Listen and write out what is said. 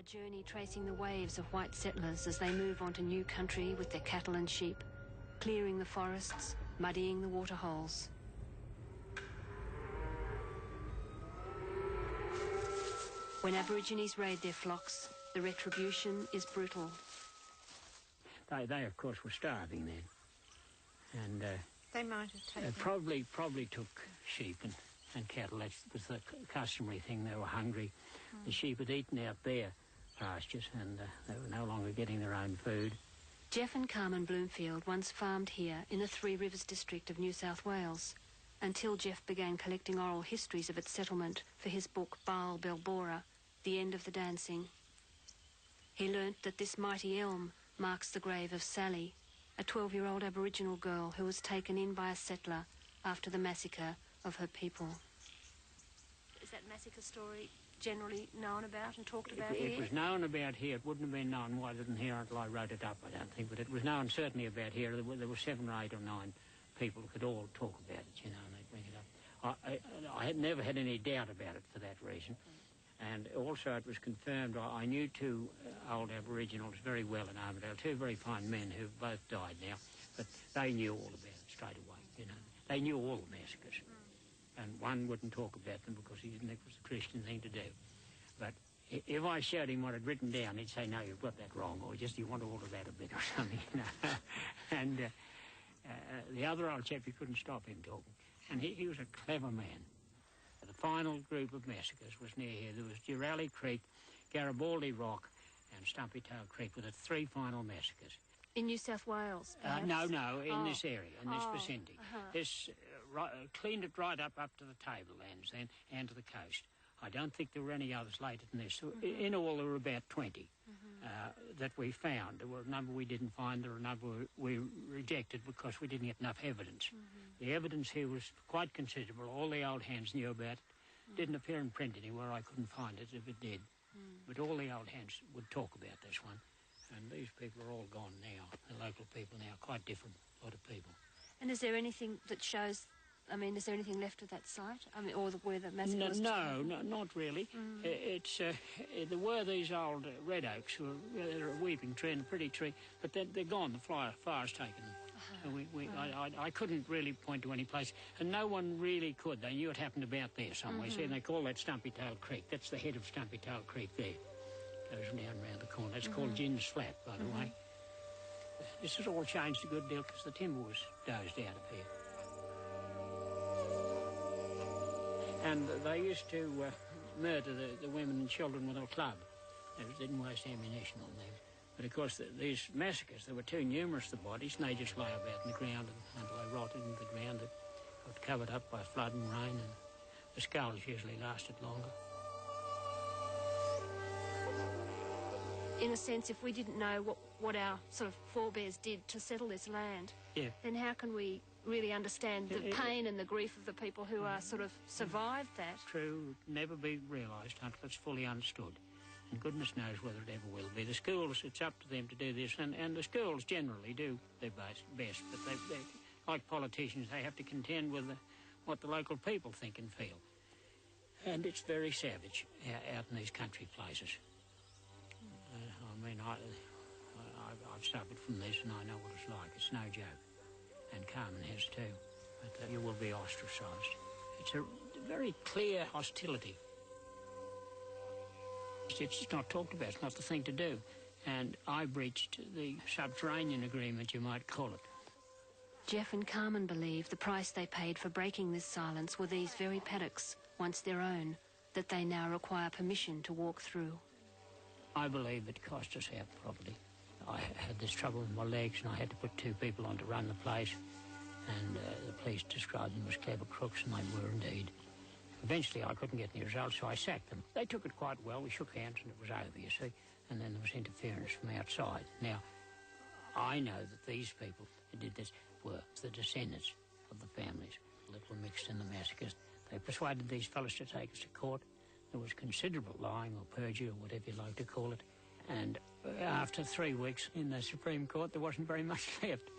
A journey tracing the waves of white settlers as they move onto new country with their cattle and sheep, clearing the forests, muddying the waterholes. When Aborigines raid their flocks, the retribution is brutal. They of course, were starving then. And they might have taken... probably took sheep and cattle. That was the customary thing. They were hungry. The sheep had eaten out their pastures and they were no longer getting their own food. Jeff and Carmen Bloomfield once farmed here in the Three Rivers district of New South Wales, until Jeff began collecting oral histories of its settlement for his book Baal Belbora, The End of the Dancing. He learnt that this mighty elm marks the grave of Sally, a 12-year-old Aboriginal girl who was taken in by a settler after the massacre of her people. Is that massacre story generally known about and talked about here? It was known about here. It wouldn't have been known wider than here until I wrote it up, I don't think. But it was known certainly about here. There were 7 or 8 or 9 people who could all talk about it, you know, and they'd bring it up. I had never had any doubt about it for that reason. And also it was confirmed. I knew 2 old Aboriginals very well in Armidale, 2 very fine men who both died now, but they knew all about it straight away, you know. They knew all the massacres. And one wouldn't talk about them because he didn't think it was a Christian thing to do. But if I showed him what I'd written down, he'd say, no, you've got that wrong, or just you want all of that a bit or something, you know. And the other old chap, you couldn't stop him talking. And he was a clever man. The final group of massacres was near here. There was Girali Creek, Garibaldi Rock and Stumpy Tail Creek were the 3 final massacres. In New South Wales, perhaps? No, in this area, in this vicinity. Uh-huh. This cleaned it right up to the tablelands then and to the coast. I don't think there were any others later than this. In all, there were about 20 that we found. There were a number we didn't find. There were a number we rejected because we didn't get enough evidence. The evidence here was quite considerable. All the old hands knew about it. Didn't appear in print anywhere. I couldn't find it if it did. But all the old hands would talk about this one. And these people are all gone now. The local people now, quite different lot of people. And is there anything that shows... I mean, is there anything left of that site? I mean, or where the massacre was? No, not really. There were these old red oaks, they're a weeping tree and a pretty tree, but they're gone. The fire's taken them. I couldn't really point to any place, and no one really could. They knew it happened about there somewhere. See, and they call that Stumpy Tail Creek. That's the head of Stumpy Tail Creek there. Goes down round the corner. That's called Gin's Flat, by the way. This has all changed a good deal because the timber was dozed out of here. And they used to murder the women and children with a club. They didn't waste ammunition on them. But of course, these massacres, there were too numerous, the bodies, and they just lay about in the ground until they rotted into the ground. They got covered up by flood and rain, and the skulls usually lasted longer. In a sense, if we didn't know what our sort of forebears did to settle this land, then how can we really understand the pain and the grief of the people who are sort of survived that? True, never be realised until it's fully understood. And goodness knows whether it ever will be. The schools, it's up to them to do this, and the schools generally do their best, but they like politicians, they have to contend with what the local people think and feel. And it's very savage out in these country places. I've suffered from this and I know what it's like. It's no joke. And Carmen has too. But you will be ostracised. It's a very clear hostility. It's not talked about. It's not the thing to do. And I breached the subterranean agreement, you might call it. Jeff and Carmen believe the price they paid for breaking this silence were these very paddocks, once their own, that they now require permission to walk through. I believe it cost us our property. I had this trouble with my legs and I had to put 2 people on to run the place, and the police described them as clever crooks, and they were indeed. Eventually I couldn't get any results, so I sacked them. They took it quite well. We shook hands and it was over, you see, and then there was interference from outside. Now, I know that these people who did this were the descendants of the families that were mixed in the massacres. They persuaded these fellows to take us to court. There was considerable lying or perjury or whatever you like to call it. And after 3 weeks in the Supreme Court, there wasn't very much left.